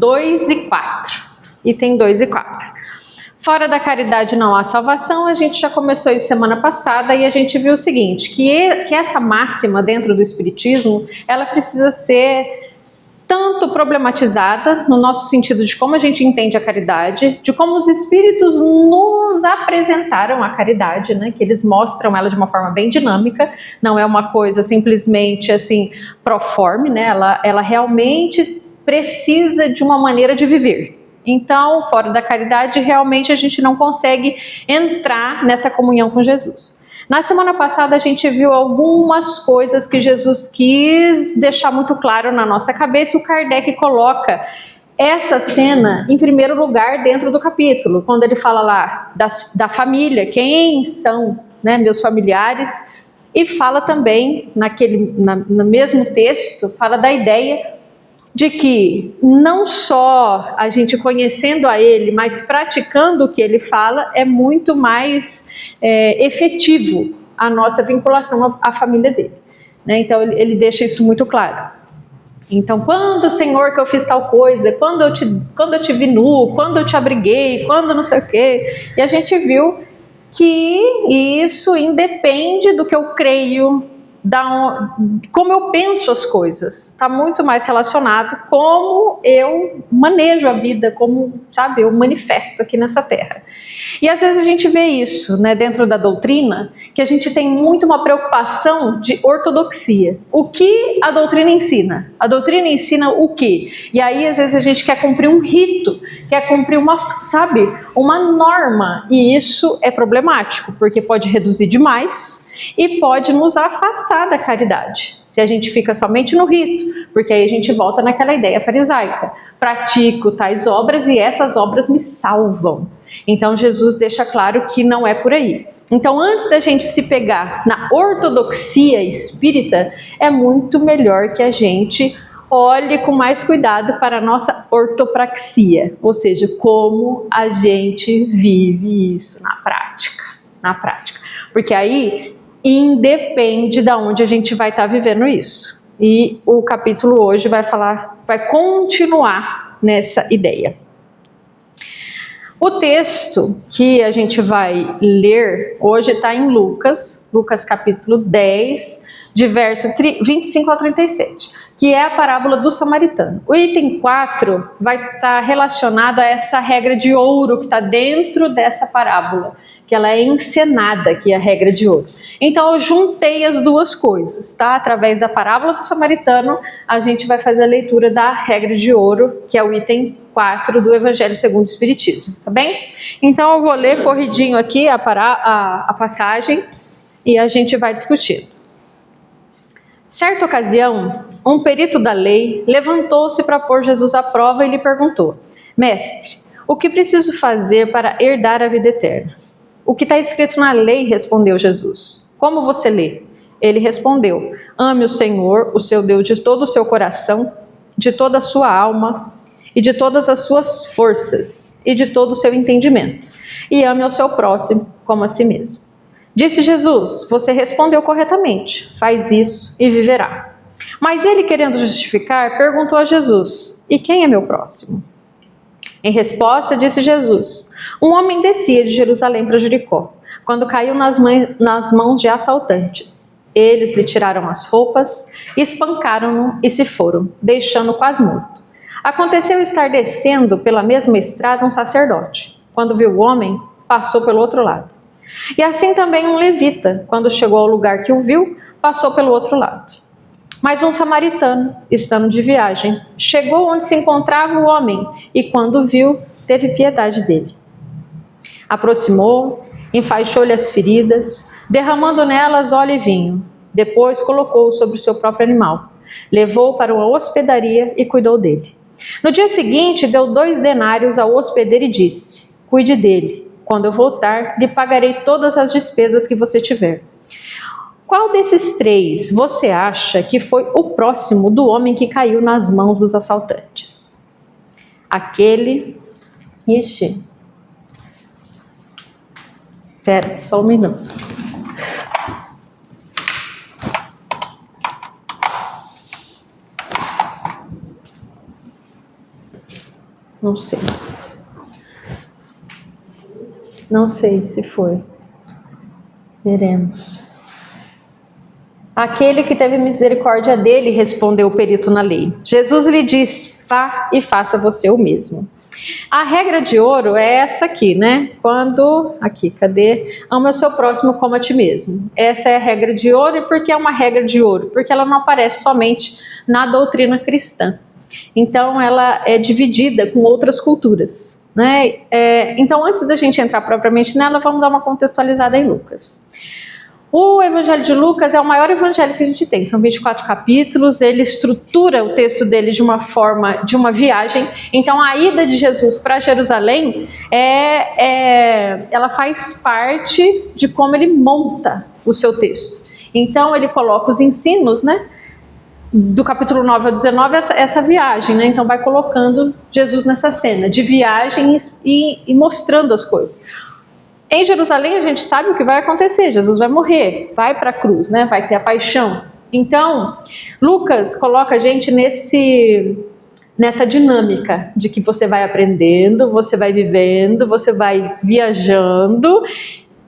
2 e 4. Item 2 e 4. Fora da caridade não há salvação, a gente já começou isso semana passada e a gente viu o seguinte, que essa máxima dentro do Espiritismo, ela precisa ser tanto problematizada no nosso sentido de como a gente entende a caridade, de como os Espíritos nos apresentaram a caridade, né? Que eles mostram ela de uma forma bem dinâmica, não é uma coisa simplesmente assim proforme, né? Ela realmente precisa de uma maneira de viver. Então, fora da caridade, realmente a gente não consegue entrar nessa comunhão com Jesus. Na semana passada a gente viu algumas coisas que Jesus quis deixar muito claro na nossa cabeça, e o Kardec coloca essa cena em primeiro lugar dentro do capítulo, quando ele fala lá da família, quem são, né, meus familiares, e fala também, no mesmo texto, fala da ideia de que não só a gente conhecendo a ele, mas praticando o que ele fala, é muito mais efetivo a nossa vinculação à família dele, né? Então ele deixa isso muito claro. Então, quando, Senhor, que eu fiz tal coisa, quando eu te vi nu, quando eu te abriguei, quando não sei o quê, e a gente viu que isso independe do que eu creio, como eu penso as coisas, está muito mais relacionado como eu manejo a vida, como, sabe, eu manifesto aqui nessa terra. E às vezes a gente vê isso, né, dentro da doutrina, que a gente tem muito uma preocupação de ortodoxia. O que a doutrina ensina? A doutrina ensina o quê? E aí às vezes a gente quer cumprir um rito, quer cumprir uma norma, e isso é problemático, porque pode reduzir demais e pode nos afastar da caridade, se a gente fica somente no rito, porque aí a gente volta naquela ideia farisaica, pratico tais obras e essas obras me salvam. Então Jesus deixa claro que não é por aí. Então, antes da gente se pegar na ortodoxia espírita, é muito melhor que a gente olhe com mais cuidado para a nossa ortopraxia, ou seja, como a gente vive isso na prática. Porque aí independe de onde a gente vai estar vivendo isso. E o capítulo hoje vai continuar nessa ideia. O texto que a gente vai ler hoje está em Lucas capítulo 10, de verso 25 ao 37, que é a parábola do samaritano. O item 4 vai estar relacionado a essa regra de ouro que está dentro dessa parábola, que ela é encenada, que é a regra de ouro. Então eu juntei as duas coisas, tá? Através da parábola do samaritano, a gente vai fazer a leitura da regra de ouro, que é o item 4 do Evangelho segundo o Espiritismo, tá bem? Então eu vou ler corridinho aqui a passagem e a gente vai discutir. Certa ocasião, um perito da lei levantou-se para pôr Jesus à prova e lhe perguntou: Mestre, o que preciso fazer para herdar a vida eterna? O que está escrito na lei, respondeu Jesus. Como você lê? Ele respondeu: ame o Senhor, o seu Deus, de todo o seu coração, de toda a sua alma e de todas as suas forças e de todo o seu entendimento, e ame ao seu próximo como a si mesmo. Disse Jesus: você respondeu corretamente, faz isso e viverá. Mas ele, querendo justificar, perguntou a Jesus: e quem é meu próximo? Em resposta, disse Jesus: um homem descia de Jerusalém para Jericó, quando caiu nas mãos de assaltantes. Eles lhe tiraram as roupas, espancaram-no e se foram, deixando-o quase morto. Aconteceu estar descendo pela mesma estrada um sacerdote. Quando viu o homem, passou pelo outro lado. E assim também um levita, quando chegou ao lugar que o viu, passou pelo outro lado. Mas um samaritano, estando de viagem, chegou onde se encontrava o homem e, quando viu, teve piedade dele. Aproximou, enfaixou-lhe as feridas, derramando nelas óleo e vinho. Depois colocou-o sobre o seu próprio animal, levou-o para uma hospedaria e cuidou dele. No dia seguinte, deu 2 denários ao hospedeiro e disse: cuide dele. Quando eu voltar, lhe pagarei todas as despesas que você tiver. Qual desses 3 você acha que foi o próximo do homem que caiu nas mãos dos assaltantes? Aquele... Espera, só um minuto. Não sei. Não sei se foi. Veremos. Aquele que teve misericórdia dele, respondeu o perito na lei. Jesus lhe disse: vá e faça você o mesmo. A regra de ouro é essa aqui, né? Cadê? Ama o seu próximo como a ti mesmo. Essa é a regra de ouro. E por que é uma regra de ouro? Porque ela não aparece somente na doutrina cristã. Então ela é dividida com outras culturas, né? Então antes da gente entrar propriamente nela, vamos dar uma contextualizada em Lucas. O Evangelho de Lucas é o maior evangelho que a gente tem, são 24 capítulos, ele estrutura o texto dele de uma forma, de uma viagem. Então a ida de Jesus para Jerusalém, ela faz parte de como ele monta o seu texto. Então ele coloca os ensinos, né, do capítulo 9 ao 19, essa viagem, né? Então vai colocando Jesus nessa cena de viagem e mostrando as coisas. Em Jerusalém a gente sabe o que vai acontecer, Jesus vai morrer, vai para a cruz, né? Vai ter a paixão. Então, Lucas coloca a gente nessa dinâmica de que você vai aprendendo, você vai vivendo, você vai viajando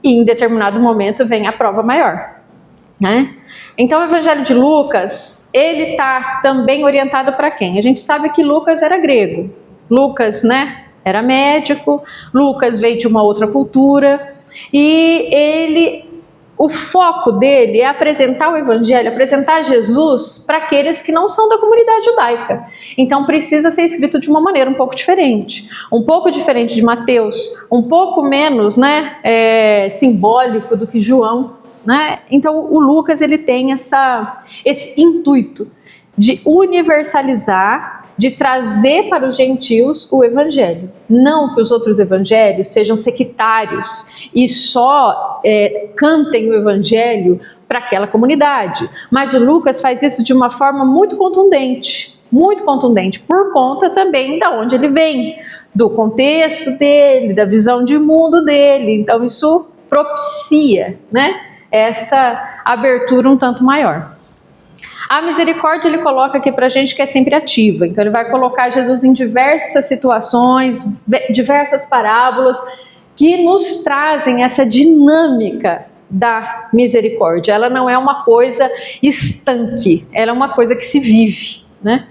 e em determinado momento vem a prova maior, né? Então o Evangelho de Lucas, ele está também orientado para quem? A gente sabe que Lucas era grego, Lucas, né, era médico, Lucas veio de uma outra cultura e o foco dele é apresentar o Evangelho, apresentar Jesus para aqueles que não são da comunidade judaica. Então precisa ser escrito de uma maneira um pouco diferente de Mateus, um pouco menos, né, simbólico do que João, né? Então o Lucas ele tem esse intuito de universalizar, de trazer para os gentios o evangelho. Não que os outros evangelhos sejam sectários e só cantem o evangelho para aquela comunidade, mas o Lucas faz isso de uma forma muito contundente, por conta também de onde ele vem, do contexto dele, da visão de mundo dele. Então isso propicia, né, essa abertura um tanto maior. A misericórdia ele coloca aqui pra gente que é sempre ativa, então ele vai colocar Jesus em diversas situações, diversas parábolas que nos trazem essa dinâmica da misericórdia. Ela não é uma coisa estanque, ela é uma coisa que se vive, né?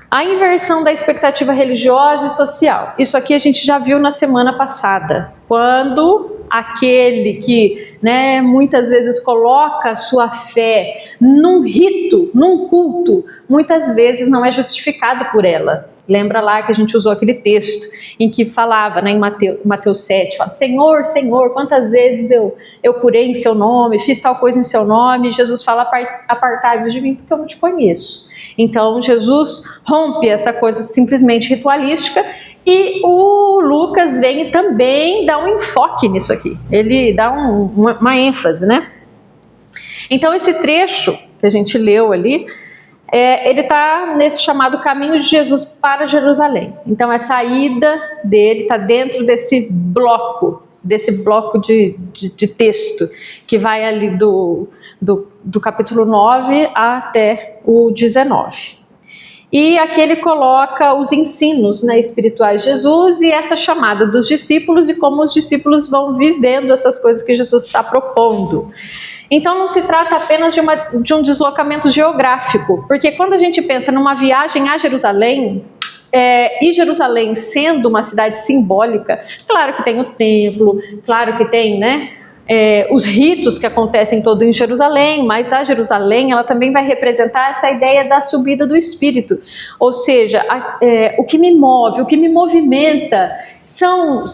A inversão da expectativa religiosa e social. Isso aqui a gente já viu na semana passada, quando aquele que, né, muitas vezes coloca a sua fé num rito, num culto, muitas vezes não é justificado por ela. Lembra lá que a gente usou aquele texto em que falava, né, em Mateus 7, fala, Senhor, Senhor, quantas vezes eu curei em seu nome, fiz tal coisa em seu nome. Jesus fala, apartai-vos de mim porque eu não te conheço. Então Jesus rompe essa coisa simplesmente ritualística e o Lucas vem e também dá um enfoque nisso aqui. Ele dá uma ênfase, né? Então esse trecho que a gente leu ali, ele está nesse chamado caminho de Jesus para Jerusalém. Então essa ida dele está dentro desse bloco de texto que vai ali do capítulo 9 até o 19. E aqui ele coloca os ensinos, né, espirituais de Jesus e essa chamada dos discípulos e como os discípulos vão vivendo essas coisas que Jesus está propondo. Então não se trata apenas de um deslocamento geográfico, porque quando a gente pensa numa viagem a Jerusalém, e Jerusalém sendo uma cidade simbólica, claro que tem o templo, claro que tem, né, os ritos que acontecem todo em Jerusalém, mas a Jerusalém ela também vai representar essa ideia da subida do Espírito, ou seja, o que me move, o que me movimenta são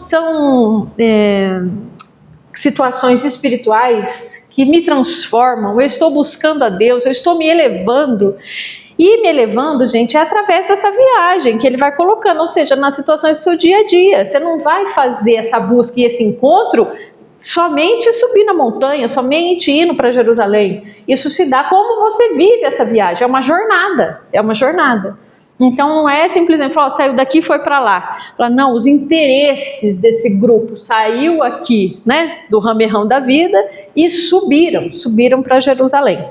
situações espirituais que me transformam. Eu estou buscando a Deus, eu estou me elevando. E me elevando, gente, é através dessa viagem que ele vai colocando, ou seja, nas situações do seu dia a dia. Você não vai fazer essa busca e esse encontro somente subir na montanha, somente indo para Jerusalém. Isso se dá como você vive essa viagem, é uma jornada, Então não é simplesmente falar, saiu daqui e foi para lá. Não, os interesses desse grupo saiu aqui, né, do ramerrão da vida e subiram para Jerusalém.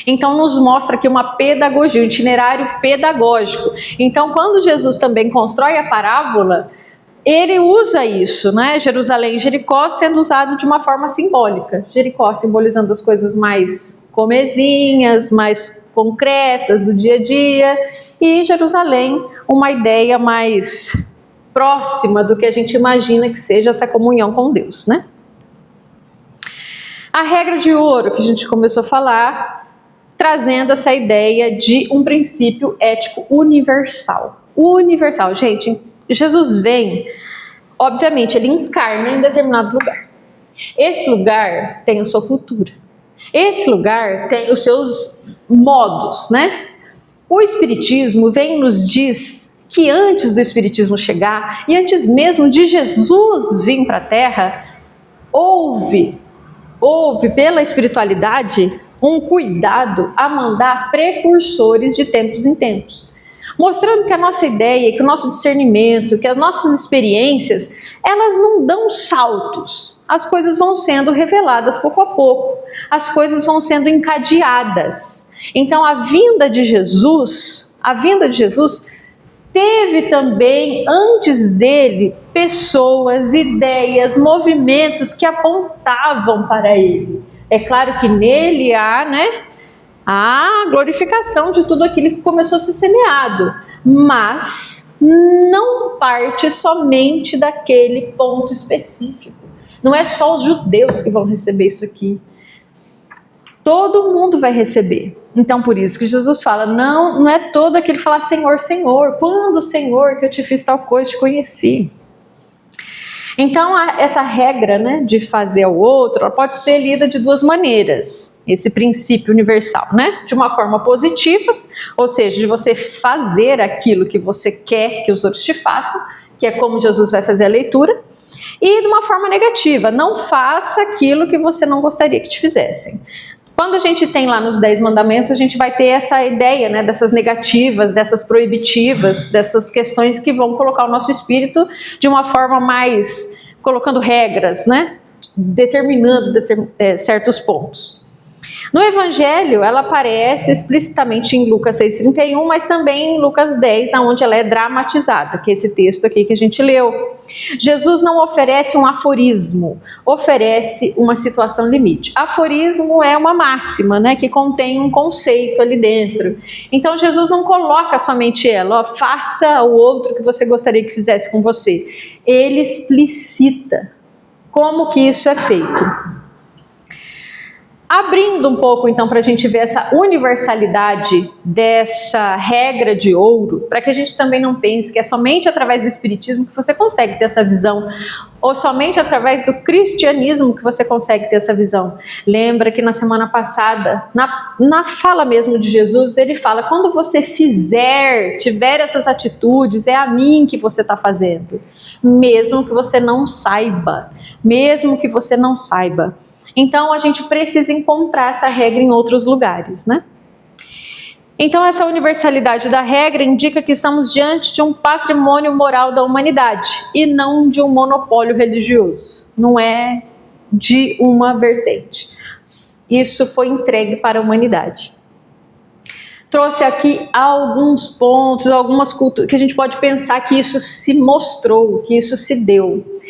Então nos mostra aqui uma pedagogia, um itinerário pedagógico. Então quando Jesus também constrói a parábola, ele usa isso, né? Jerusalém e Jericó sendo usado de uma forma simbólica. Jericó simbolizando as coisas mais comezinhas, mais concretas do dia a dia, e Jerusalém uma ideia mais próxima do que a gente imagina que seja essa comunhão com Deus, né? A regra de ouro que a gente começou a falar, trazendo essa ideia de um princípio ético universal. Universal, gente, Jesus vem, obviamente, ele encarna em determinado lugar. Esse lugar tem a sua cultura. Esse lugar tem os seus modos, né? O Espiritismo vem e nos diz que antes do Espiritismo chegar, e antes mesmo de Jesus vir para a Terra, houve pela espiritualidade um cuidado a mandar precursores de tempos em tempos, mostrando que a nossa ideia, que o nosso discernimento, que as nossas experiências, elas não dão saltos. As coisas vão sendo reveladas pouco a pouco, as coisas vão sendo encadeadas. Então a vinda de Jesus teve também, antes dele, pessoas, ideias, movimentos que apontavam para ele. É claro que nele há, a glorificação de tudo aquilo que começou a ser semeado, mas não parte somente daquele ponto específico. Não é só os judeus que vão receber isso aqui. Todo mundo vai receber. Então, por isso que Jesus fala, não é todo aquele que fala Senhor, Senhor, quando Senhor que eu te fiz tal coisa, te conheci. Então, essa regra, de fazer ao outro, ela pode ser lida de duas maneiras, esse princípio universal, de uma forma positiva, ou seja, de você fazer aquilo que você quer que os outros te façam, que é como Jesus vai fazer a leitura, e de uma forma negativa, não faça aquilo que você não gostaria que te fizessem. Quando a gente tem lá nos 10 mandamentos, a gente vai ter essa ideia, dessas negativas, dessas proibitivas, dessas questões que vão colocar o nosso espírito de uma forma mais, colocando regras, determinando certos pontos. No Evangelho, ela aparece explicitamente em Lucas 6,31, mas também em Lucas 10, onde ela é dramatizada, que é esse texto aqui que a gente leu. Jesus não oferece um aforismo, oferece uma situação limite. Aforismo é uma máxima, que contém um conceito ali dentro. Então Jesus não coloca somente ela, faça o outro que você gostaria que fizesse com você. Ele explicita como que isso é feito. Abrindo um pouco, então, para a gente ver essa universalidade dessa regra de ouro, para que a gente também não pense que é somente através do Espiritismo que você consegue ter essa visão, ou somente através do cristianismo que você consegue ter essa visão. Lembra que na semana passada, na fala mesmo de Jesus, ele fala, quando você tiver essas atitudes, é a mim que você está fazendo, mesmo que você não saiba, Então, a gente precisa encontrar essa regra em outros lugares, Então, essa universalidade da regra indica que estamos diante de um patrimônio moral da humanidade e não de um monopólio religioso. Não é de uma vertente. Isso foi entregue para a humanidade. Trouxe aqui alguns pontos, algumas culturas, que a gente pode pensar que isso se mostrou, que isso se deu.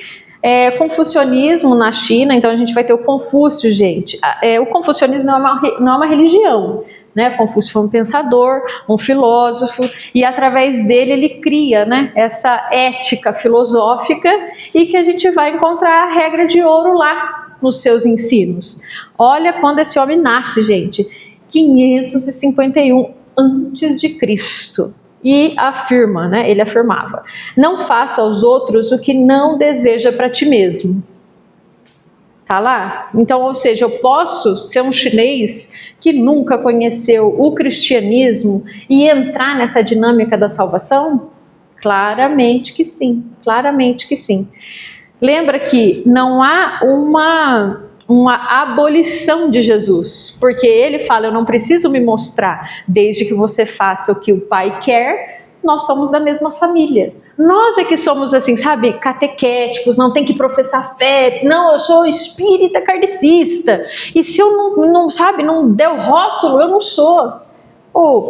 Confucionismo na China, então a gente vai ter o Confúcio, gente. O confucionismo não é uma religião, Confúcio foi um pensador, um filósofo, e através dele ele cria, essa ética filosófica, e que a gente vai encontrar a regra de ouro lá nos seus ensinos. Olha quando esse homem nasce, gente, 551 antes de Cristo. E ele afirmava, não faça aos outros o que não deseja para ti mesmo. Tá lá? Então, ou seja, eu posso ser um chinês que nunca conheceu o cristianismo e entrar nessa dinâmica da salvação? Claramente que sim, Lembra que não há uma abolição de Jesus, porque ele fala, eu não preciso me mostrar, desde que você faça o que o Pai quer, nós somos da mesma família. Nós é que somos assim, sabe, catequéticos, não tem que professar fé, não, eu sou espírita kardecista, e se eu não der o rótulo, eu não sou.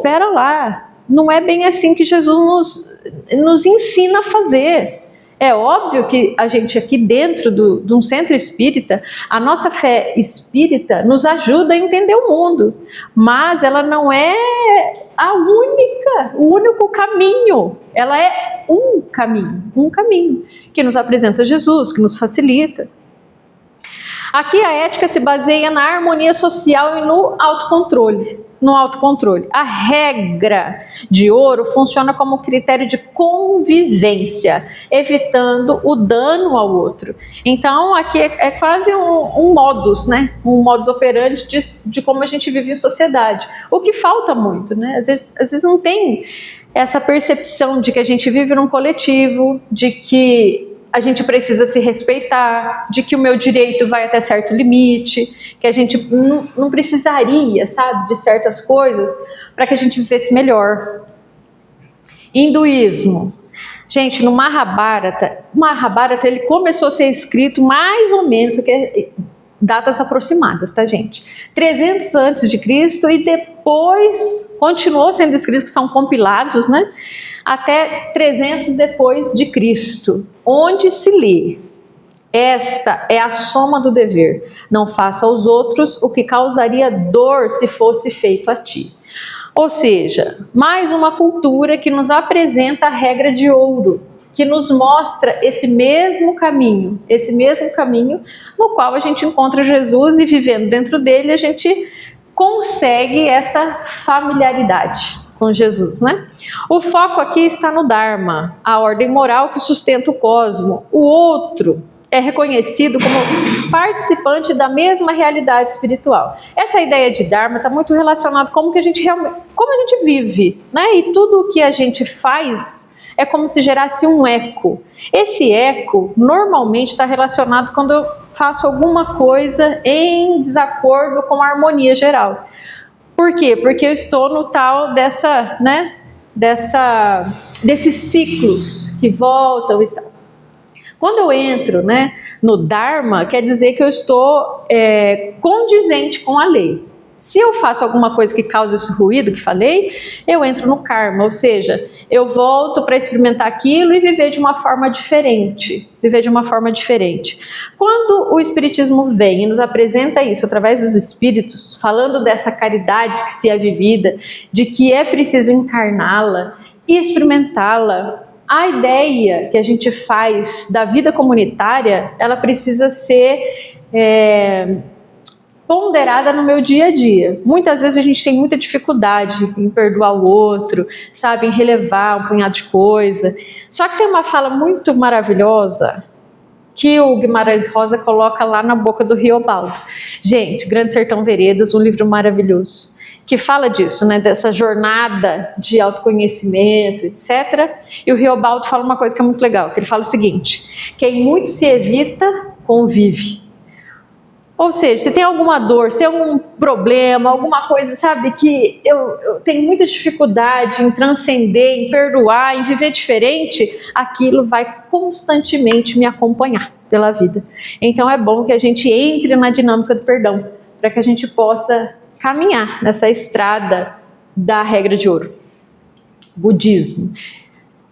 Pera lá, não é bem assim que Jesus nos ensina a fazer. É óbvio que a gente aqui dentro de um centro espírita, a nossa fé espírita nos ajuda a entender o mundo, mas ela não é o único caminho. Ela é um caminho que nos apresenta Jesus, que nos facilita. Aqui a ética se baseia na harmonia social e no autocontrole. A regra de ouro funciona como critério de convivência, evitando o dano ao outro. Então aqui é quase um modus, né? Um modus operandi de como a gente vive em sociedade. O que falta muito, né? Às vezes não tem essa percepção de que a gente vive num coletivo, de que a gente precisa se respeitar, de que o meu direito vai até certo limite, que a gente não precisaria, sabe, de certas coisas para que a gente vivesse melhor. Hinduísmo. Gente, no Mahabharata ele começou a ser escrito mais ou menos, datas aproximadas, tá, gente? 300 antes de Cristo e depois continuou sendo escrito, que são compilados, né? Até 300 depois de Cristo, onde se lê: esta é a soma do dever, não faça aos outros o que causaria dor se fosse feito a ti. Ou seja, mais uma cultura que nos apresenta a regra de ouro, que nos mostra esse mesmo caminho no qual a gente encontra Jesus, e vivendo dentro dele a gente consegue essa familiaridade com Jesus, né? O foco aqui está no Dharma, a ordem moral que sustenta o cosmo. O outro é reconhecido como participante da mesma realidade espiritual. Essa ideia de Dharma está muito relacionada com como a gente vive, né? E tudo o que a gente faz é como se gerasse um eco. Esse eco normalmente está relacionado quando eu faço alguma coisa em desacordo com a harmonia geral. Por quê? Porque eu estou no tal desses ciclos que voltam e tal. Quando eu entro, né, no Dharma, quer dizer que eu estou condizente com a lei. Se eu faço alguma coisa que causa esse ruído que falei, eu entro no Karma, ou seja, eu volto para experimentar aquilo e viver de uma forma diferente. Quando o Espiritismo vem e nos apresenta isso através dos Espíritos, falando dessa caridade que se é vivida, de que é preciso encarná-la e experimentá-la, a ideia que a gente faz da vida comunitária, ela precisa ser ponderada no meu dia a dia. Muitas vezes a gente tem muita dificuldade em perdoar o outro, sabe, em relevar um punhado de coisa. Só que tem uma fala muito maravilhosa que o Guimarães Rosa coloca lá na boca do Riobaldo. Gente, Grande Sertão Veredas, um livro maravilhoso, que fala disso, né, dessa jornada de autoconhecimento, etc. E o Riobaldo fala uma coisa que é muito legal, que ele fala o seguinte: quem muito se evita, convive. Ou seja, se tem alguma dor, se tem algum problema, alguma coisa, sabe, que eu tenho muita dificuldade em transcender, em perdoar, em viver diferente, aquilo vai constantemente me acompanhar pela vida. Então é bom que a gente entre na dinâmica do perdão, para que a gente possa caminhar nessa estrada da regra de ouro. Budismo.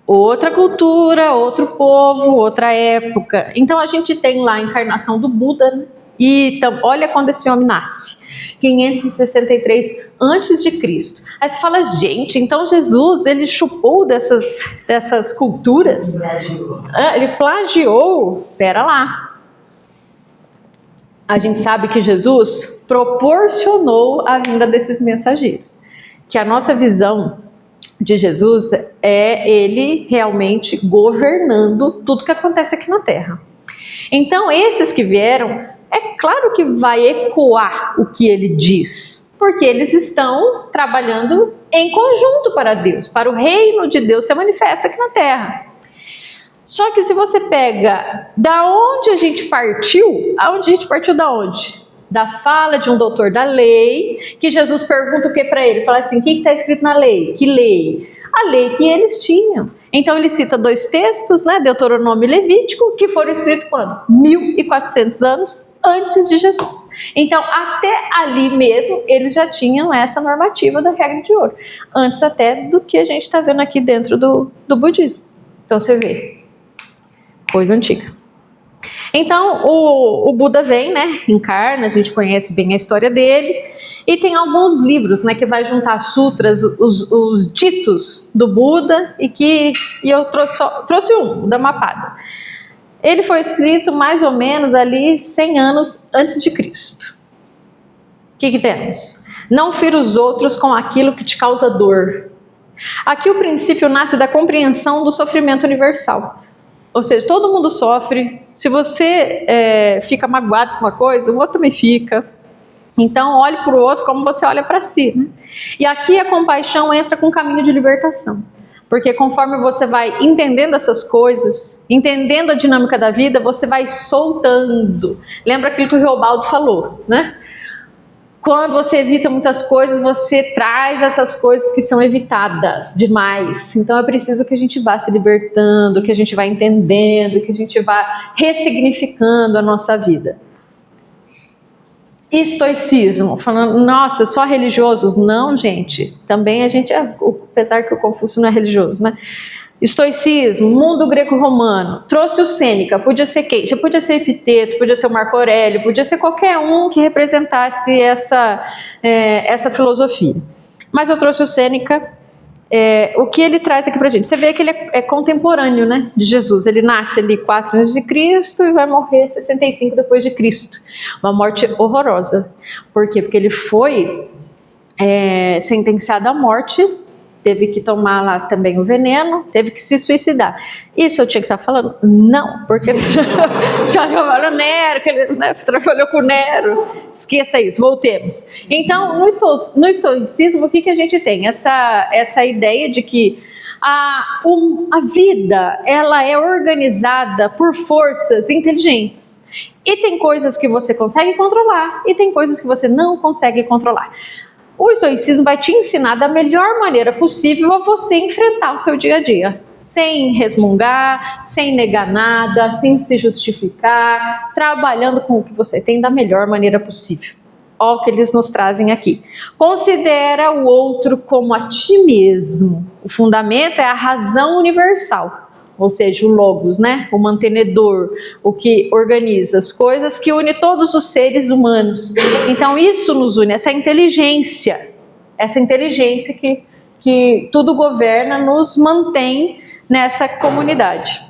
Outra cultura, outro povo, outra época. Então a gente tem lá a encarnação do Buda, né? E olha quando esse homem nasce, 563 antes de Cristo. Aí você fala, gente, então Jesus, ele chupou dessas culturas? Ele plagiou? Pera lá. A gente sabe que Jesus proporcionou a vinda desses mensageiros. Que a nossa visão de Jesus é ele realmente governando tudo que acontece aqui na Terra. Então esses que vieram, é claro que vai ecoar o que ele diz, porque eles estão trabalhando em conjunto para Deus, para o reino de Deus ser manifesto aqui na Terra. Só que se você pega da onde a gente partiu da onde? Da fala de um doutor da lei, que Jesus pergunta o que para ele? Fala assim, o que está escrito na lei? Que lei? a lei que eles tinham. Então ele cita 2 textos, né, Deuteronômio e Levítico, que foram escritos quando? 1400 anos antes de Jesus. Então até ali mesmo eles já tinham essa normativa da regra de ouro, antes até do que a gente está vendo aqui dentro do budismo. Então você vê, coisa antiga. Então o Buda vem, né, encarna, a gente conhece bem a história dele, e tem alguns livros, né, que vai juntar sutras, os ditos do Buda, e eu trouxe um, o Dhammapada. Ele foi escrito mais ou menos ali 100 anos antes de Cristo. O que temos? Não fira os outros com aquilo que te causa dor. Aqui o princípio nasce da compreensão do sofrimento universal. Ou seja, todo mundo sofre. Se você fica magoado com uma coisa, o outro também fica. Então olhe para o outro como você olha para si, né? E aqui a compaixão entra com um caminho de libertação. Porque conforme você vai entendendo essas coisas, entendendo a dinâmica da vida, você vai soltando. Lembra aquilo que o Riobaldo falou, né? Quando você evita muitas coisas, você traz essas coisas que são evitadas demais. Então é preciso que a gente vá se libertando, que a gente vá entendendo, que a gente vá ressignificando a nossa vida. Estoicismo, falando, nossa, só religiosos? Não, gente. Também a gente, apesar que o Confúcio não é religioso, né? Estoicismo, mundo greco-romano, trouxe o Sêneca, podia ser Queixa, podia ser Epiteto, podia ser o Marco Aurélio, podia ser qualquer um que representasse essa filosofia. Mas eu trouxe o Sêneca, o que ele traz aqui pra gente. Você vê que ele é contemporâneo, né, de Jesus. Ele nasce ali 4 anos de Cristo e vai morrer 65 depois de Cristo. Uma morte horrorosa. Por quê? Porque ele foi sentenciado à morte, teve que tomar lá também o veneno, teve que se suicidar. Isso eu tinha que estar falando? Não, porque já trabalhou Nero, que ele, né, trabalhou com Nero. Esqueça isso, voltemos. Então, no estoicismo, o que a gente tem? Essa ideia de que a vida, ela é organizada por forças inteligentes. E tem coisas que você consegue controlar, e tem coisas que você não consegue controlar. O estoicismo vai te ensinar da melhor maneira possível a você enfrentar o seu dia a dia, sem resmungar, sem negar nada, sem se justificar, trabalhando com o que você tem da melhor maneira possível. Olha o que eles nos trazem aqui. Considera o outro como a ti mesmo. O fundamento é a razão universal, ou seja, o logos, né? O mantenedor, o que organiza as coisas, que une todos os seres humanos. Então isso nos une, essa inteligência que tudo governa, nos mantém nessa comunidade.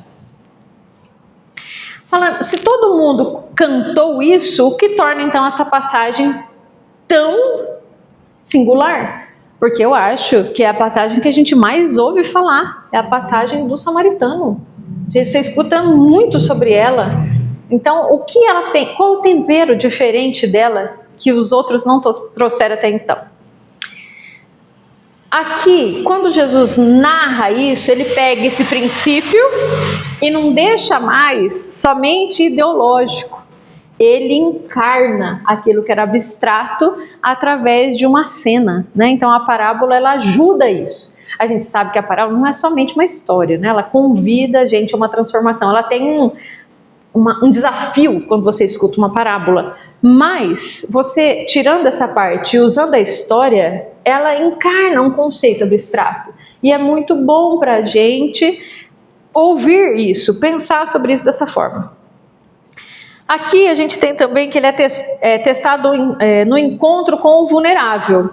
Falando, se todo mundo cantou isso, o que torna então essa passagem tão singular? Porque eu acho que é a passagem que a gente mais ouve falar, é a passagem do samaritano. Você escuta muito sobre ela. Então, o que ela tem? Qual o tempero diferente dela que os outros não trouxeram até então? Aqui, quando Jesus narra isso, ele pega esse princípio e não deixa mais somente ideológico. Ele encarna aquilo que era abstrato através de uma cena, né? Então a parábola, ela ajuda isso. A gente sabe que a parábola não é somente uma história, né? Ela convida a gente a uma transformação. Ela tem um desafio quando você escuta uma parábola. Mas você, tirando essa parte e usando a história, ela encarna um conceito abstrato. E é muito bom para a gente ouvir isso, pensar sobre isso dessa forma. Aqui a gente tem também que ele é testado no encontro com o vulnerável.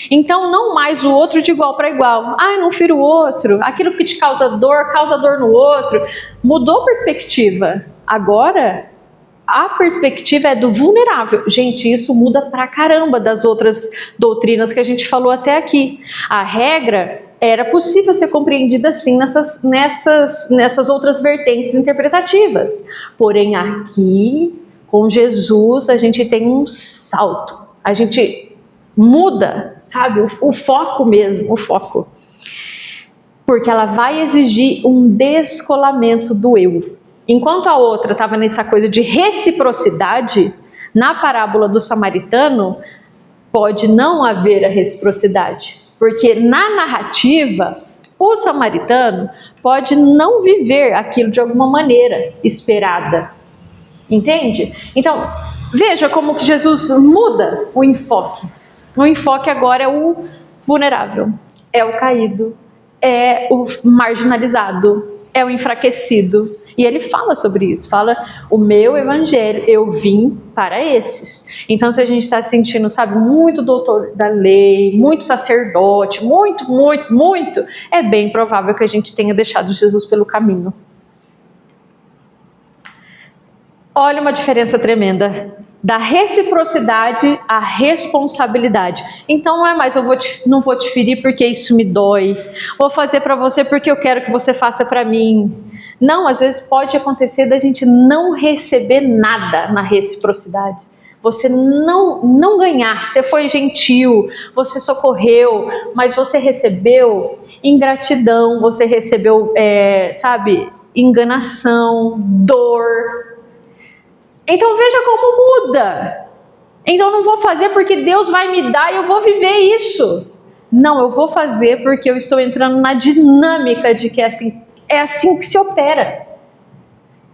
Então não mais o outro de igual para igual. Não fira o outro. Aquilo que te causa dor no outro. Mudou a perspectiva. Agora a perspectiva é do vulnerável. Gente, isso muda pra caramba das outras doutrinas que a gente falou até aqui. A regra era possível ser compreendida assim nessas outras vertentes interpretativas. Porém, aqui, com Jesus, a gente tem um salto. A gente muda, sabe, o foco mesmo, o foco. Porque ela vai exigir um descolamento do eu. Enquanto a outra estava nessa coisa de reciprocidade, na parábola do samaritano, pode não haver a reciprocidade. Porque na narrativa, O samaritano pode não viver aquilo de alguma maneira esperada, entende? Então, veja como que Jesus muda o enfoque. O enfoque agora é o vulnerável, é o caído, é o marginalizado, é o enfraquecido. E ele fala sobre isso, fala, o meu evangelho, eu vim para esses. Então, se a gente está sentindo, sabe, muito doutor da lei, muito sacerdote, muito, é bem provável que a gente tenha deixado Jesus pelo caminho. Olha uma diferença tremenda, da reciprocidade à responsabilidade. Então não é mais não vou te ferir porque isso me dói, vou fazer para você porque eu quero que você faça para mim. Não, às vezes pode acontecer da gente não receber nada na reciprocidade. Você não ganhar, você foi gentil, você socorreu, mas você recebeu ingratidão, você recebeu, enganação, dor. Então veja como muda. Então não vou fazer porque Deus vai me dar e eu vou viver isso. Não, eu vou fazer porque eu estou entrando na dinâmica de que é assim que se opera.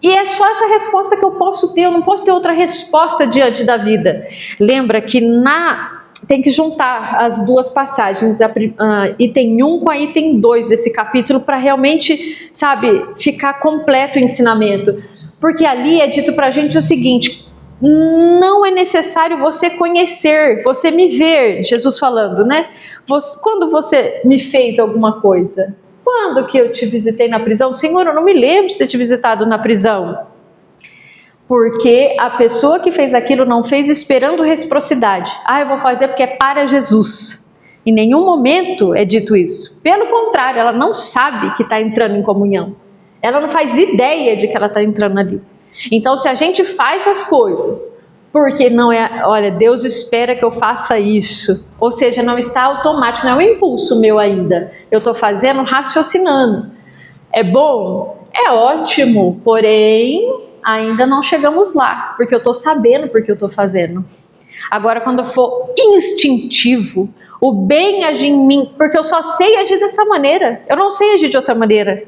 E é só essa resposta que eu posso ter, eu não posso ter outra resposta diante da vida. Lembra que tem que juntar as duas passagens, item 1 com a item 2 desse capítulo, para realmente, ficar completo o ensinamento. Porque ali é dito para a gente o seguinte, não é necessário você conhecer, você me ver, Jesus falando, né? Quando você me fez alguma coisa? Quando que eu te visitei na prisão? Senhor, eu não me lembro de ter te visitado na prisão. Porque a pessoa que fez aquilo não fez esperando reciprocidade. Eu vou fazer porque é para Jesus. Em nenhum momento é dito isso. Pelo contrário, ela não sabe que está entrando em comunhão. Ela não faz ideia de que ela está entrando ali. Então, se a gente faz as coisas, porque não é, olha, Deus espera que eu faça isso. Ou seja, não está automático, não é um impulso meu ainda. Eu estou fazendo raciocinando. É bom? É ótimo, porém ainda não chegamos lá, porque eu estou sabendo porque eu estou fazendo. Agora, quando for instintivo, o bem agir em mim, porque eu só sei agir dessa maneira, eu não sei agir de outra maneira.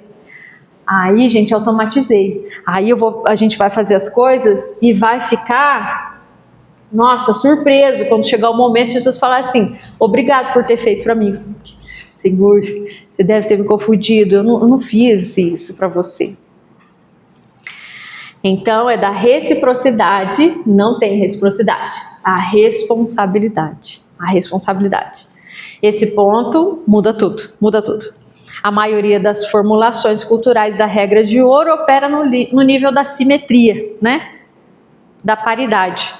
Aí, gente, automatizei. Aí a gente vai fazer as coisas e vai ficar, nossa, surpreso quando chegar o momento de Jesus falar assim, obrigado por ter feito para mim. Senhor, você deve ter me confundido, eu não fiz isso para você. Então, é da reciprocidade, não tem reciprocidade. A responsabilidade. Esse ponto muda tudo. A maioria das formulações culturais da regra de ouro opera no nível da simetria, né? Da paridade.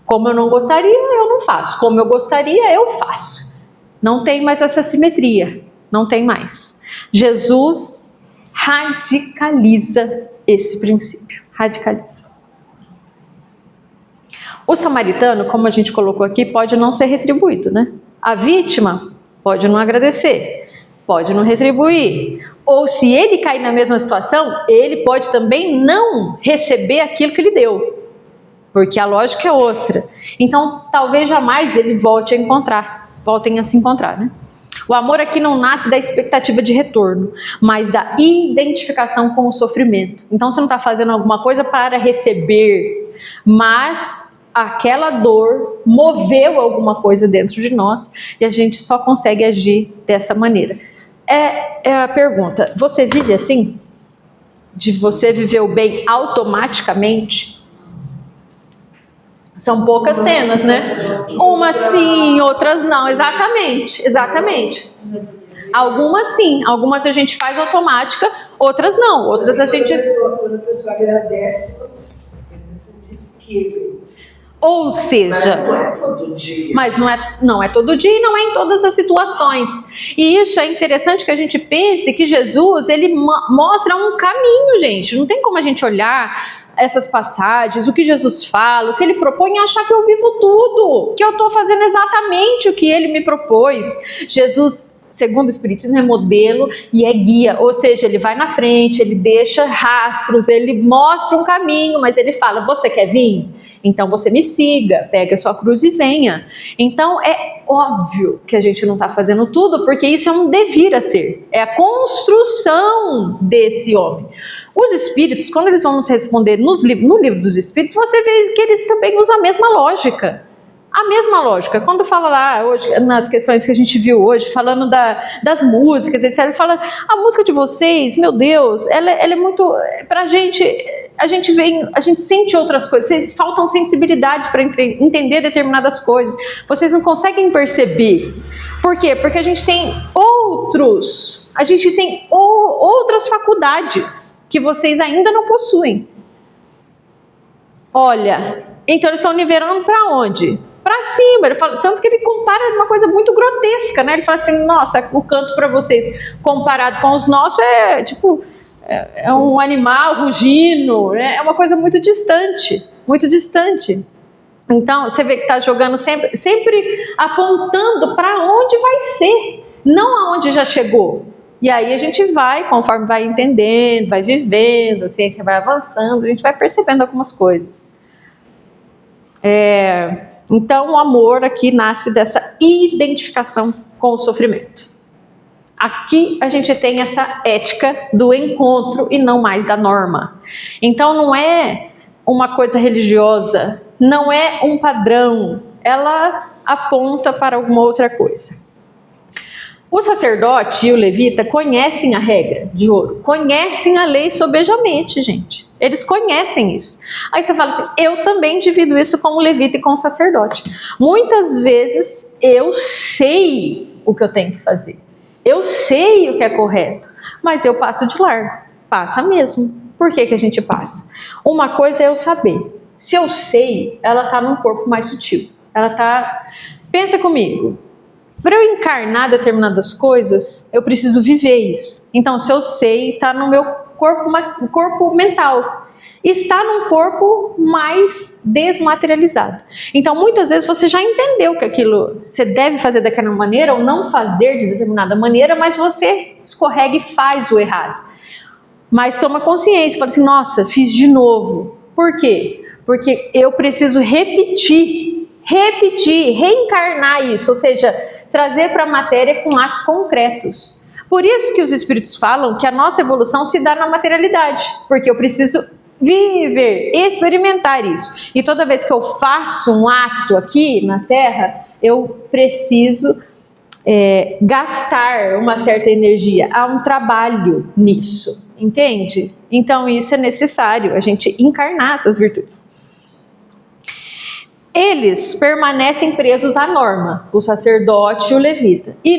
Como eu não gostaria, eu não faço. Como eu gostaria, eu faço. Não tem mais essa simetria. Não tem mais. Jesus radicaliza esse princípio. O samaritano, como a gente colocou aqui, pode não ser retribuído, né? A vítima pode não agradecer, pode não retribuir. Ou se ele cair na mesma situação, ele pode também não receber aquilo que ele deu. Porque a lógica é outra. Então, talvez jamais ele voltem a se encontrar, né? O amor aqui não nasce da expectativa de retorno, mas da identificação com o sofrimento. Então você não está fazendo alguma coisa para receber, mas aquela dor moveu alguma coisa dentro de nós e a gente só consegue agir dessa maneira. É a pergunta, você vive assim? De você viver o bem automaticamente? São poucas cenas, né? Umas sim, outras não. Exatamente. Algumas sim, algumas a gente faz automática, outras não. Outras a gente... Quando a pessoa agradece, ou seja... Mas não é todo dia. Mas não é todo dia e não é em todas as situações. E isso é interessante que a gente pense que Jesus, ele mostra um caminho, gente. Não tem como a gente olhar essas passagens, o que Jesus fala, o que ele propõe, e achar que eu vivo tudo, que eu estou fazendo exatamente o que ele me propôs. Jesus, segundo o Espiritismo, é modelo e é guia, ou seja, ele vai na frente, ele deixa rastros, ele mostra um caminho, mas ele fala, você quer vir? Então você me siga, pega a sua cruz e venha. Então é óbvio que a gente não está fazendo tudo, porque isso é um devir a ser. É a construção desse homem. Os espíritos, quando eles vão nos responder no livro dos espíritos, você vê que eles também usam a mesma lógica. A mesma lógica. Quando fala lá, hoje, nas questões que a gente viu hoje, falando das músicas, etc., ele fala, a música de vocês, meu Deus, ela é muito, pra gente, a gente sente outras coisas, vocês faltam sensibilidade para entender determinadas coisas, vocês não conseguem perceber. Por quê? Porque a gente tem outras faculdades que vocês ainda não possuem. Olha, então eles estão nivelando para onde? Para cima. Ele fala, tanto que ele compara uma coisa muito grotesca, né? Ele fala assim, nossa, o canto para vocês comparado com os nossos é tipo, é um animal rugindo, né? É uma coisa muito distante, muito distante. Então você vê que está jogando sempre apontando para onde vai ser, não aonde já chegou. E aí a gente vai, conforme vai entendendo, vai vivendo, a ciência vai avançando, a gente vai percebendo algumas coisas. Então o amor aqui nasce dessa identificação com o sofrimento. Aqui a gente tem essa ética do encontro e não mais da norma. Então não é uma coisa religiosa, não é um padrão, ela aponta para alguma outra coisa. O sacerdote e o levita conhecem a regra de ouro, conhecem a lei sobejamente, gente. Eles conhecem isso. Aí você fala assim, eu também divido isso com o levita e com o sacerdote. Muitas vezes eu sei o que eu tenho que fazer, eu sei o que é correto, mas eu passo de largo, passa mesmo. Por que a gente passa? Uma coisa é eu saber. Se eu sei, ela está num corpo mais sutil. Ela está... Pensa comigo. Para eu encarnar determinadas coisas, eu preciso viver isso. Então, se eu sei, está no meu corpo mental. Está num corpo mais desmaterializado. Então, muitas vezes você já entendeu que aquilo você deve fazer daquela maneira ou não fazer de determinada maneira, mas você escorrega e faz o errado. Mas toma consciência, fala assim, nossa, fiz de novo. Por quê? Porque eu preciso repetir, reencarnar isso, ou seja, trazer para a matéria com atos concretos. Por isso que os espíritos falam que a nossa evolução se dá na materialidade, porque eu preciso viver, experimentar isso. E toda vez que eu faço um ato aqui na Terra, eu preciso gastar uma certa energia. Há um trabalho nisso, entende? Então isso é necessário, a gente encarnar essas virtudes. Eles permanecem presos à norma, o sacerdote e o levita. E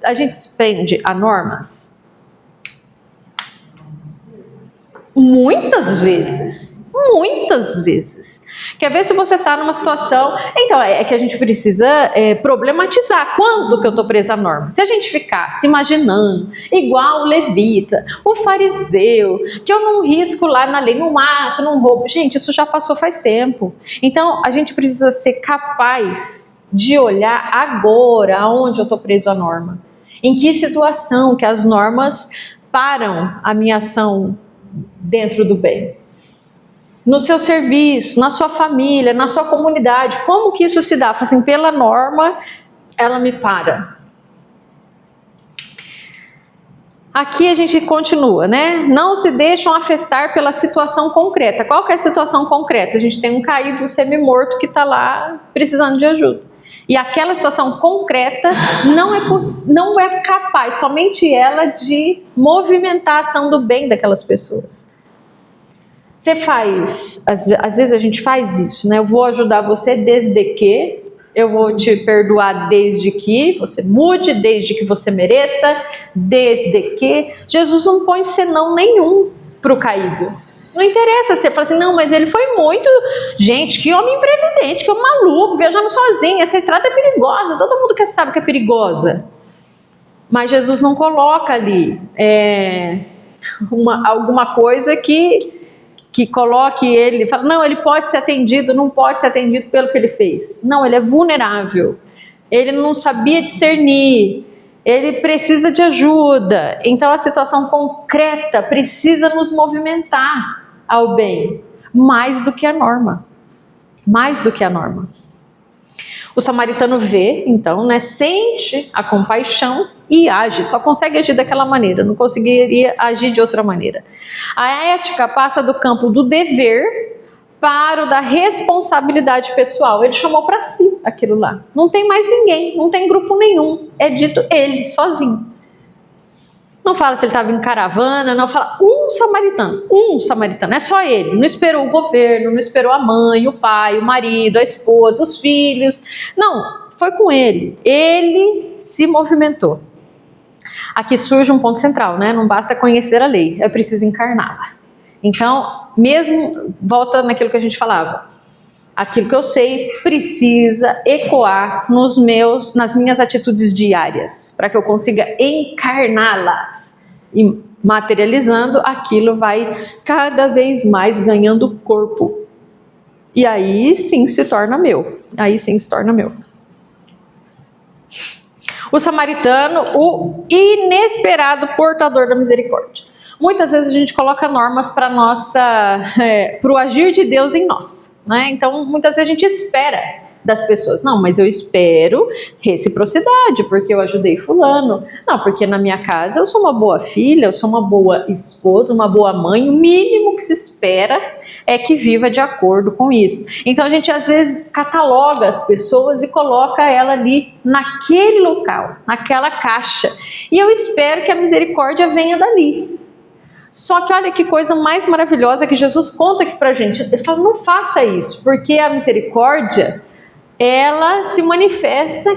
a gente se prende a normas? Muitas vezes. Quer ver se você está numa situação... Então, é que a gente precisa problematizar. Quando que eu estou presa à norma? Se a gente ficar se imaginando igual o levita, o fariseu, que eu não risco lá na lei, não mato, não roubo. Gente, isso já passou faz tempo. Então, a gente precisa ser capaz de olhar agora aonde eu estou preso à norma. Em que situação que as normas param a minha ação dentro do bem. No seu serviço, na sua família, na sua comunidade, como que isso se dá? Assim, pela norma, ela me para. Aqui a gente continua, né? Não se deixam afetar pela situação concreta. Qual que é a situação concreta? A gente tem um caído semi-morto que está lá precisando de ajuda. E aquela situação concreta não é capaz, somente ela, de movimentar a ação do bem daquelas pessoas. Você faz, às vezes a gente faz isso, né? Eu vou ajudar você desde que, eu vou te perdoar desde que você mude, desde que você mereça, desde que... Jesus não põe senão nenhum para o caído. Não interessa, você fala assim, não, mas ele foi muito... Gente, que homem imprevidente, que homem maluco, viajando sozinho, essa estrada é perigosa, todo mundo sabe que é perigosa. Mas Jesus não coloca ali alguma coisa que coloque ele, fala, não, ele pode ser atendido, não pode ser atendido pelo que ele fez. Não, ele é vulnerável, ele não sabia discernir, ele precisa de ajuda. Então a situação concreta precisa nos movimentar ao bem, mais do que a norma. mais do que a norma. O samaritano vê, então, né, sente a compaixão e age, só consegue agir daquela maneira, não conseguiria agir de outra maneira. A ética passa do campo do dever para o da responsabilidade pessoal. Ele chamou para si aquilo lá. Não tem mais ninguém, não tem grupo nenhum, é dito ele, sozinho. Não fala se ele estava em caravana, não fala um samaritano, é só ele. Não esperou o governo, não esperou a mãe, o pai, o marido, a esposa, os filhos. Não, foi com ele. Ele se movimentou. Aqui surge um ponto central, né? Não basta conhecer a lei, é preciso encarná-la. Então, mesmo, volta naquilo que a gente falava, aquilo que eu sei precisa ecoar nas minhas atitudes diárias, para que eu consiga encarná-las. E materializando, aquilo vai cada vez mais ganhando corpo. E aí sim se torna meu. O samaritano, o inesperado portador da misericórdia. Muitas vezes a gente coloca normas para o agir de Deus em nós, né? Então, muitas vezes a gente espera das pessoas. Não, mas eu espero reciprocidade, porque eu ajudei fulano. Não, porque na minha casa eu sou uma boa filha, eu sou uma boa esposa, uma boa mãe. O mínimo que se espera é que viva de acordo com isso. Então, a gente às vezes cataloga as pessoas e coloca ela ali naquele local, naquela caixa. E eu espero que a misericórdia venha dali. Só que olha que coisa mais maravilhosa que Jesus conta aqui pra gente. Ele fala, não faça isso, porque a misericórdia, ela se manifesta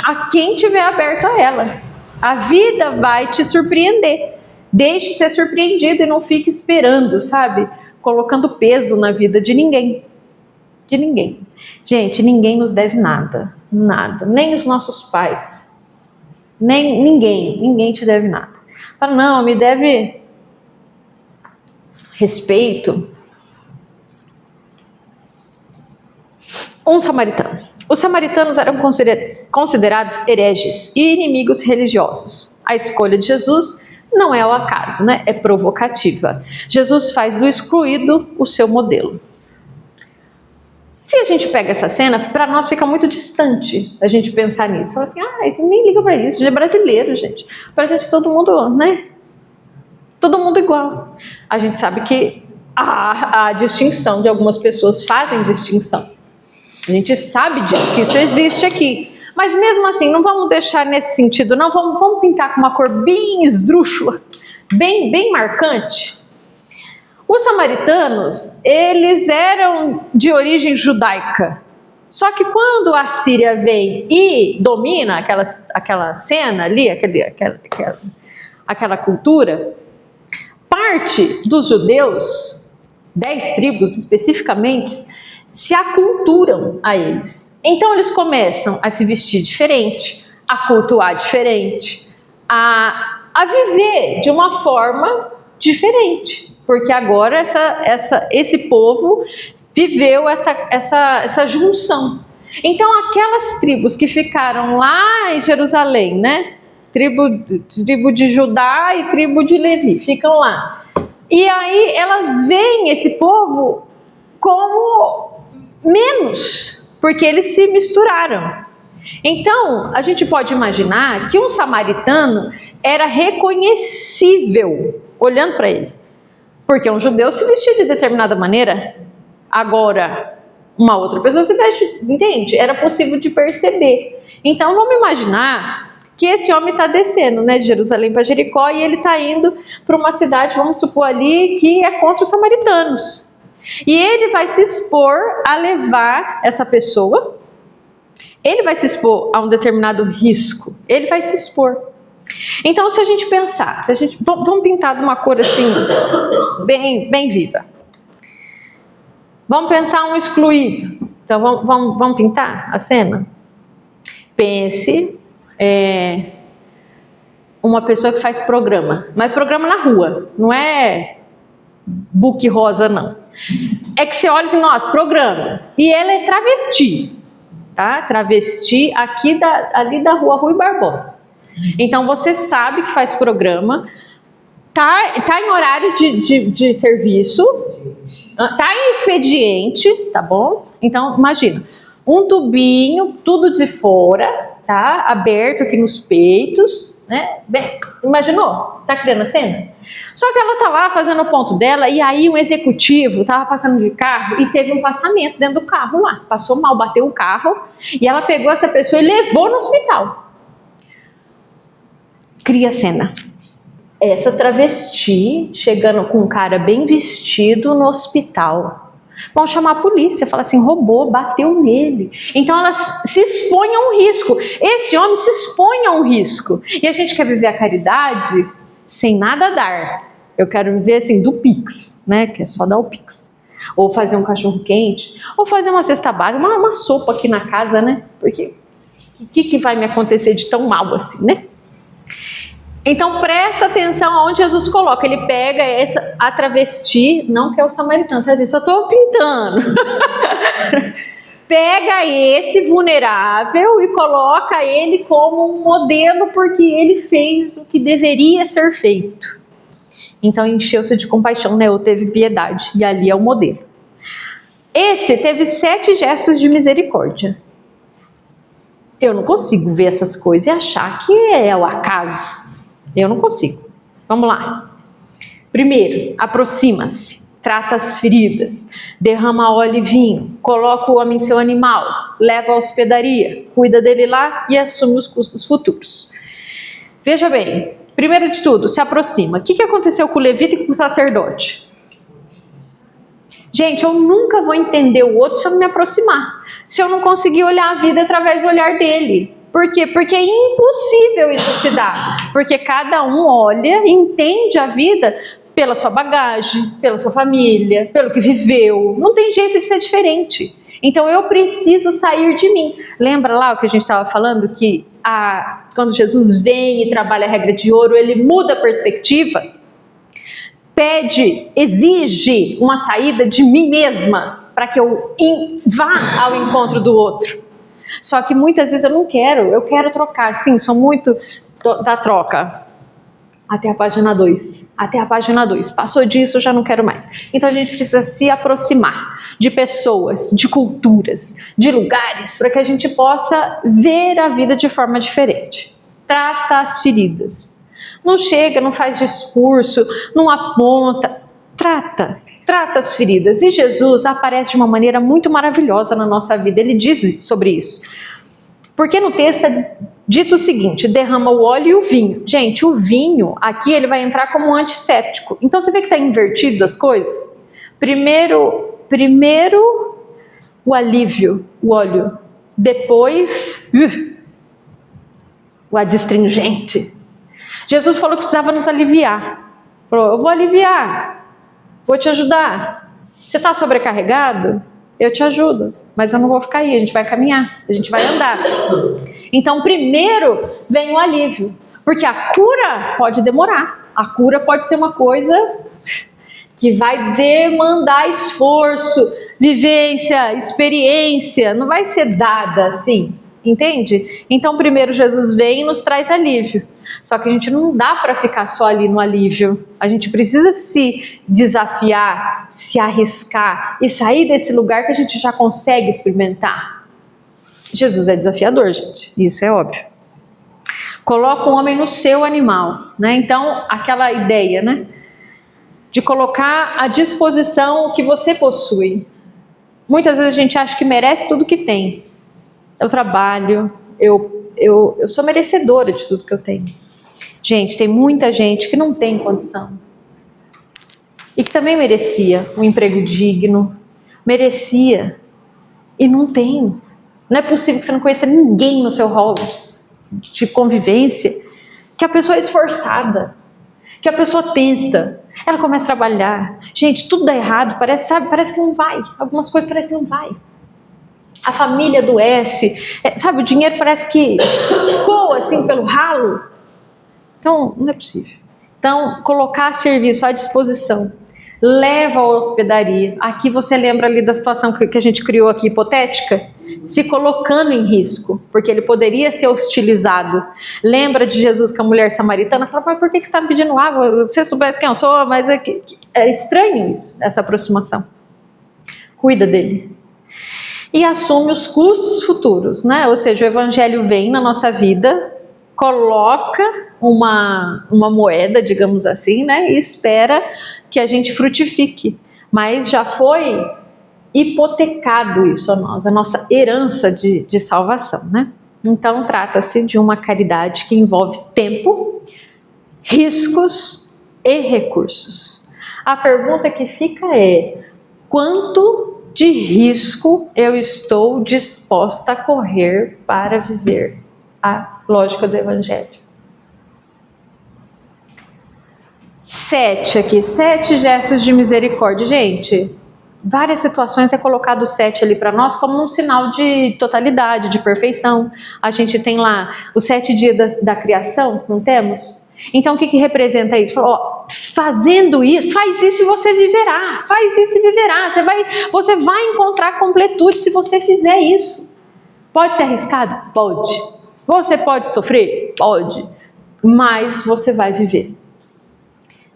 a quem tiver aberto a ela. A vida vai te surpreender. Deixe ser surpreendido e não fique esperando, sabe? Colocando peso na vida de ninguém. De ninguém. Gente, ninguém nos deve nada. Nada. Nem os nossos pais. Nem ninguém. Ninguém te deve nada. Fala, não, me deve respeito. Um samaritano. Os samaritanos eram considerados hereges e inimigos religiosos. A escolha de Jesus não é ao acaso, né? É provocativa. Jesus faz do excluído o seu modelo. Se a gente pega essa cena, para nós fica muito distante a gente pensar nisso. Fala assim, a gente nem liga para isso, a gente é brasileiro, gente. Para a gente todo mundo, né? Todo mundo igual. A gente sabe que há distinção, de algumas pessoas fazem distinção. A gente sabe disso, que isso existe aqui. Mas mesmo assim, não vamos deixar nesse sentido, não. Vamos pintar com uma cor bem esdrúxula, bem marcante. Os samaritanos, eles eram de origem judaica. Só que quando a Síria vem e domina aquela cena ali, aquela cultura, parte dos judeus, 10 tribos especificamente, se aculturam a eles. Então eles começam a se vestir diferente, a cultuar diferente, a viver de uma forma diferente. Porque agora esse povo viveu essa junção. Então aquelas tribos que ficaram lá em Jerusalém, né? Tribo de Judá e tribo de Levi, ficam lá. E aí elas veem esse povo como menos, porque eles se misturaram. Então, a gente pode imaginar que um samaritano era reconhecível, olhando para ele. Porque um judeu se vestia de determinada maneira, agora uma outra pessoa se veste, entende? Era possível de perceber. Então, vamos imaginar que esse homem está descendo, né, de Jerusalém para Jericó, e ele está indo para uma cidade, vamos supor ali, que é contra os samaritanos. E ele vai se expor a levar essa pessoa, ele vai se expor a um determinado risco, ele vai se expor. Então, se a gente pensar, vamos pintar de uma cor assim, bem viva. Vamos pensar um excluído. Então, vamos pintar a cena? Pense uma pessoa que faz programa, mas programa na rua, não é book rosa, não. É que você olha assim, nossa, programa. E ela é travesti, tá? Travesti ali da rua Rui Barbosa. Então você sabe que faz programa, tá em horário de serviço. Tá em expediente, tá bom? Então, imagina, um tubinho, tudo de fora, tá? Aberto aqui nos peitos, né? Bem, imaginou? Tá criando a cena? Só que ela tá lá fazendo o ponto dela e aí um executivo tava passando de carro e teve um passamento dentro do carro lá. Passou mal, bateu o carro e ela pegou essa pessoa e levou no hospital. Cria a cena. Essa travesti chegando com um cara bem vestido no hospital. Vão chamar a polícia, fala assim, roubou, bateu nele. Então ela se expõe a um risco. Esse homem se expõe a um risco. E a gente quer viver a caridade sem nada dar. Eu quero viver assim do Pix, né? Que é só dar o Pix. Ou fazer um cachorro quente, ou fazer uma cesta básica, uma sopa aqui na casa, né? Porque o que vai me acontecer de tão mal assim, né? Então presta atenção aonde Jesus coloca. Ele pega a travesti, não que é o samaritano, tá? Eu só estou pintando. Pega esse vulnerável e coloca ele como um modelo porque ele fez o que deveria ser feito. Então encheu-se de compaixão, né? Ou teve piedade. E ali é o modelo. Esse teve 7 gestos de misericórdia. Eu não consigo ver essas coisas e achar que é o acaso. Eu não consigo. Vamos lá. Primeiro, aproxima-se, trata as feridas, derrama óleo e vinho, coloca o homem em seu animal, leva à hospedaria, cuida dele lá e assume os custos futuros. Veja bem, primeiro de tudo, se aproxima. O que aconteceu com o levita e com o sacerdote? Gente, eu nunca vou entender o outro se eu não me aproximar. Se eu não conseguir olhar a vida através do olhar dele. Por quê? Porque é impossível isso se dar. Porque cada um olha, entende a vida pela sua bagagem, pela sua família, pelo que viveu. Não tem jeito de ser diferente. Então eu preciso sair de mim. Lembra lá o que a gente estava falando? Que quando Jesus vem e trabalha a regra de ouro, ele muda a perspectiva. Pede, exige uma saída de mim mesma para que eu vá ao encontro do outro. Só que muitas vezes eu quero trocar, sim, sou muito da troca. Até a página 2, passou disso, eu já não quero mais. Então a gente precisa se aproximar de pessoas, de culturas, de lugares, para que a gente possa ver a vida de forma diferente. Trata as feridas. Não chega, não faz discurso, não aponta, trata as feridas. E Jesus aparece de uma maneira muito maravilhosa na nossa vida. Ele diz sobre isso. Porque no texto é dito o seguinte, derrama o óleo e o vinho. Gente, o vinho aqui ele vai entrar como um antisséptico. Então você vê que está invertido as coisas? Primeiro o alívio, o óleo. Depois o adstringente. Jesus falou que precisava nos aliviar. Falou, eu vou aliviar. Vou te ajudar. Você está sobrecarregado? Eu te ajudo. Mas eu não vou ficar aí, a gente vai caminhar, a gente vai andar. Então, primeiro vem o alívio. Porque a cura pode demorar. A cura pode ser uma coisa que vai demandar esforço, vivência, experiência. Não vai ser dada assim, entende? Então, primeiro Jesus vem e nos traz alívio. Só que a gente não dá para ficar só ali no alívio. A gente precisa se desafiar, se arriscar e sair desse lugar que a gente já consegue experimentar. Jesus é desafiador, gente. Isso é óbvio. Coloca o homem no seu animal, né? Então, aquela ideia, né? De colocar à disposição o que você possui. Muitas vezes a gente acha que merece tudo que tem. Eu trabalho, eu sou merecedora de tudo que eu tenho. Gente, tem muita gente que não tem condição. E que também merecia um emprego digno. Merecia. E não tem. Não é possível que você não conheça ninguém no seu rol de convivência. Que a pessoa é esforçada. Que a pessoa tenta. Ela começa a trabalhar. Gente, tudo dá errado. Parece que não vai. Algumas coisas parece que não vai. A família adoece, sabe, o dinheiro parece que escoa assim pelo ralo. Então, não é possível. Então, colocar serviço à disposição, leva à hospedaria. Aqui você lembra ali da situação que a gente criou aqui, hipotética? Se colocando em risco, porque ele poderia ser hostilizado. Lembra de Jesus com a mulher samaritana? Fala, mas por que você está me pedindo água? Se você soubesse quem eu sou, mas é estranho isso, essa aproximação. cuida dele e assume os custos futuros, né? Ou seja, o evangelho vem na nossa vida, coloca uma moeda, digamos assim, né? E espera que a gente frutifique, mas já foi hipotecado isso a nós, a nossa herança de salvação, né? Então trata-se de uma caridade que envolve tempo, riscos e recursos. A pergunta que fica é: quanto de risco eu estou disposta a correr para viver a lógica do Evangelho? 7 aqui, 7 gestos de misericórdia. Gente, várias situações é colocado o 7 ali para nós como um sinal de totalidade, de perfeição. A gente tem lá os 7 dias da criação, não temos? Então o que representa isso? Ó, fazendo isso, faz isso e você viverá. Faz isso e viverá. Você vai encontrar completude se você fizer isso. Pode ser arriscado? Pode. Você pode sofrer? Pode. Mas você vai viver.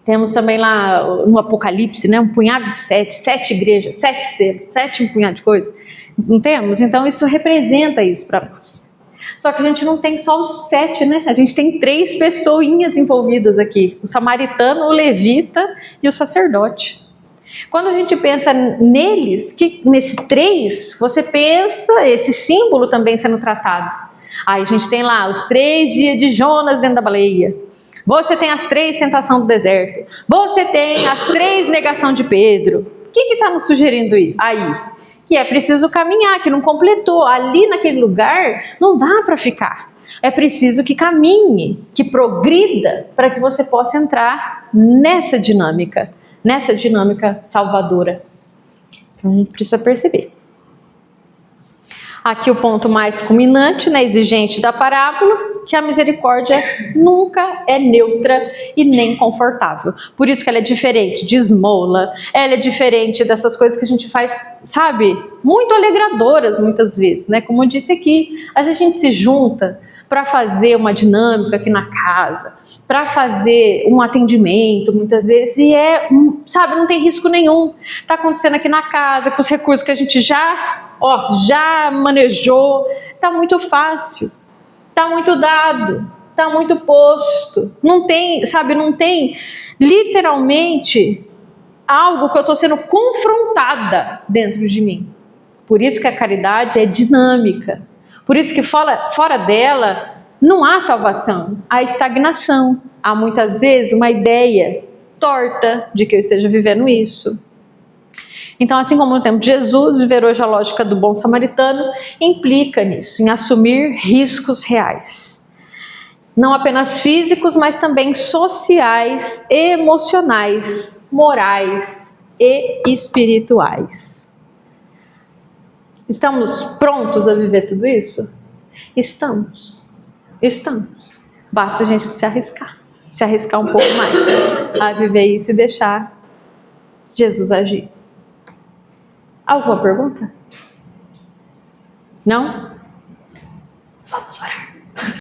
Temos também lá no Apocalipse, né, um punhado de 7 igrejas, 7 selos, 7 um punhado de coisas. Não temos? Então isso representa isso para nós. Só que a gente não tem só os 7, né? A gente tem 3 pessoinhas envolvidas aqui: o samaritano, o levita e o sacerdote. Quando a gente pensa neles, nesses 3, você pensa esse símbolo também sendo tratado. Aí a gente tem lá os 3 dias de Jonas dentro da baleia. Você tem as 3 tentações do deserto. Você tem as 3 negação de Pedro. O que está nos sugerindo aí? Que é preciso caminhar, que não completou. Ali naquele lugar não dá para ficar. É preciso que caminhe, que progrida para que você possa entrar nessa dinâmica salvadora. Então a gente precisa perceber. Aqui o ponto mais culminante, né, exigente da parábola, que a misericórdia nunca é neutra e nem confortável. Por isso que ela é diferente de esmola, ela é diferente dessas coisas que a gente faz, sabe, muito alegradoras muitas vezes, né? Como eu disse aqui, às vezes a gente se junta para fazer uma dinâmica aqui na casa, para fazer um atendimento muitas vezes, e sabe, não tem risco nenhum. Está acontecendo aqui na casa, com os recursos que a gente já manejou, está muito fácil, está muito dado, está muito posto, não tem literalmente algo que eu estou sendo confrontada dentro de mim. Por isso que a caridade é dinâmica, por isso que fora dela não há salvação, há estagnação, há muitas vezes uma ideia torta de que eu esteja vivendo isso. Então, assim como no tempo de Jesus, viver hoje a lógica do bom samaritano implica nisso, em assumir riscos reais. Não apenas físicos, mas também sociais, emocionais, morais e espirituais. Estamos prontos a viver tudo isso? Estamos. Basta a gente se arriscar um pouco mais a viver isso e deixar Jesus agir. Alguma pergunta? Não? Vamos orar.